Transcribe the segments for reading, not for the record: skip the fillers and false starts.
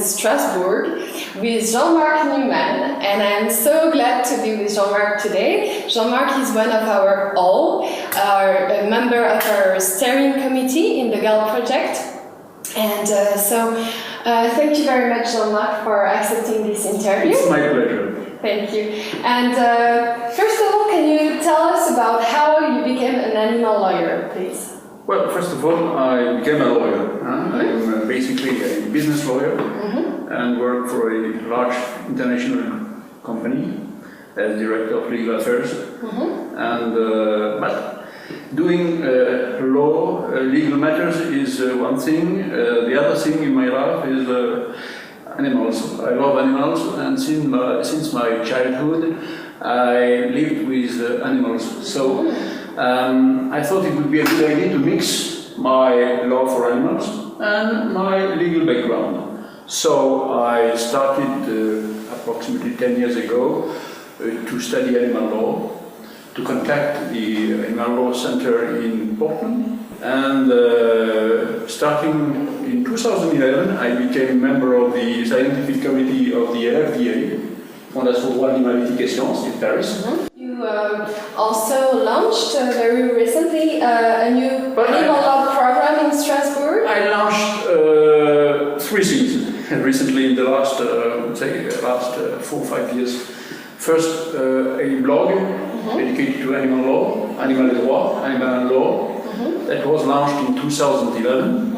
Strasbourg with Jean-Marc Newman, and I'm so glad to be with Jean-Marc today. Jean-Marc is one of a member of our steering committee in the GAL project, and thank you very much, Jean-Marc, for accepting this interview. It's my pleasure. Thank you. And first of all, can you tell us about how you became an animal lawyer, please? Well, first of all, I became a lawyer. I'm basically a business lawyer and work for a large international company as director of legal affairs. And but doing legal matters is one thing. The other thing in my life is animals. I love animals, and since my childhood, I lived with animals. So I thought it would be a good idea to mix my love for animals and my legal background. So I started approximately 10 years ago to study animal law, to contact the Animal Law Center in Portland. And starting in 2011, I became a member of the scientific committee of the FDA, Fondation pour l'Animalité Sciences in Paris. You also launched very recently a new animal law program in Strasbourg. I launched 3 things recently in the last 4 or 5 years. First, a blog dedicated to animal law, Animal Droit, Animal Law. That was launched in 2011.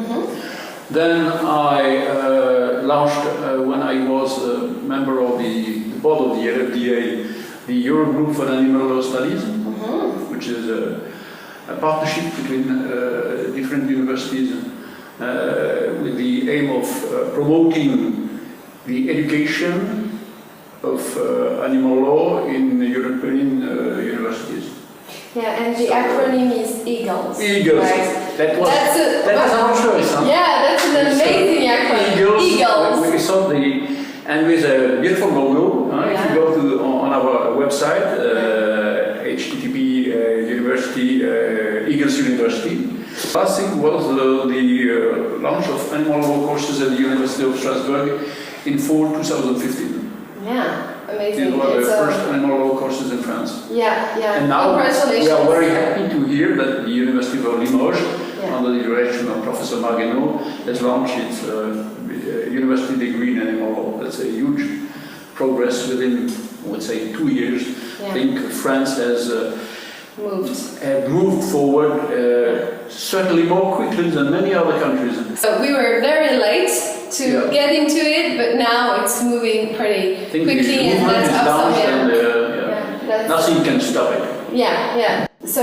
Then I launched, when I was a member of the board of the LFDA, the Eurogroup for Animal Law Studies, which is a partnership between different universities with the aim of promoting the education of animal law in European universities. Yeah, and the acronym is EAGLES. EAGLES. Right? That was our choice. Huh? Yeah, that's an amazing acronym. EAGLES. We saw and with a beautiful logo. If you go on our website, http university, EAGLES University. Last thing was the launch of animal law courses at the University of Strasbourg in fall 2015. Yeah. Amazing. These were the first animal law courses in France. Yeah. And now we are very happy to hear that the University of Limoges, under the direction of Professor Marguenot, has launched its university degree in animal law. That's a huge progress within, I would say, 2 years. I think France has moved forward certainly more quickly than many other countries. So we were very late to get into it, but now it's moving pretty quickly, and that's awesome. Nothing can stop it. Yeah. So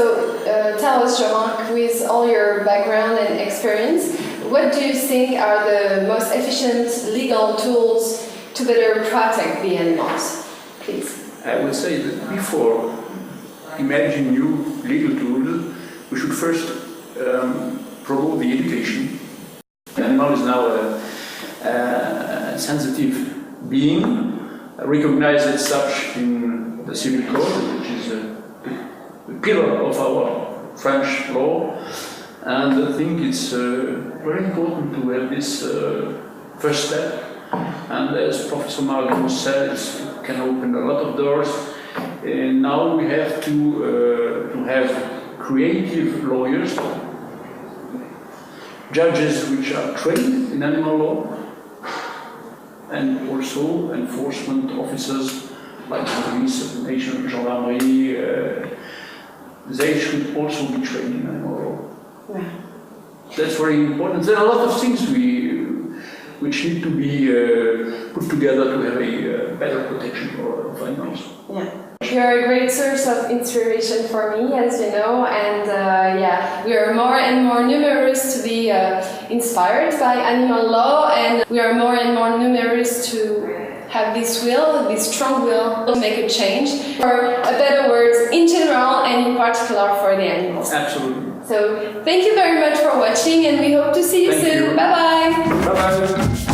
tell us, Jean-Marc, with all your background and experience, what do you think are the most efficient legal tools to better protect the animals, please? I would say that before imagining new legal tools, we should first promote the education. The animal is now a sensitive being, recognized as such in the Civil Code, which is the pillar of our French law. And I think it's very important to have this first step. And as Professor Marguenot said, it can open a lot of doors. And now we have to have creative lawyers, judges which are trained in animal law, and also enforcement officers like police, national gendarmerie. They should also be trained in animal law. Yeah. That's very important. There are a lot of things which need to be put together to have a better protection of animals. Yeah. You're a great source of inspiration for me, as you know, and we are more and more numerous to be inspired by animal law, and we are more and more numerous to have this strong will to make a change for a better world in general and in particular for the animals. Absolutely. So thank you very much for watching, and we hope to see you soon. Bye bye. Bye bye.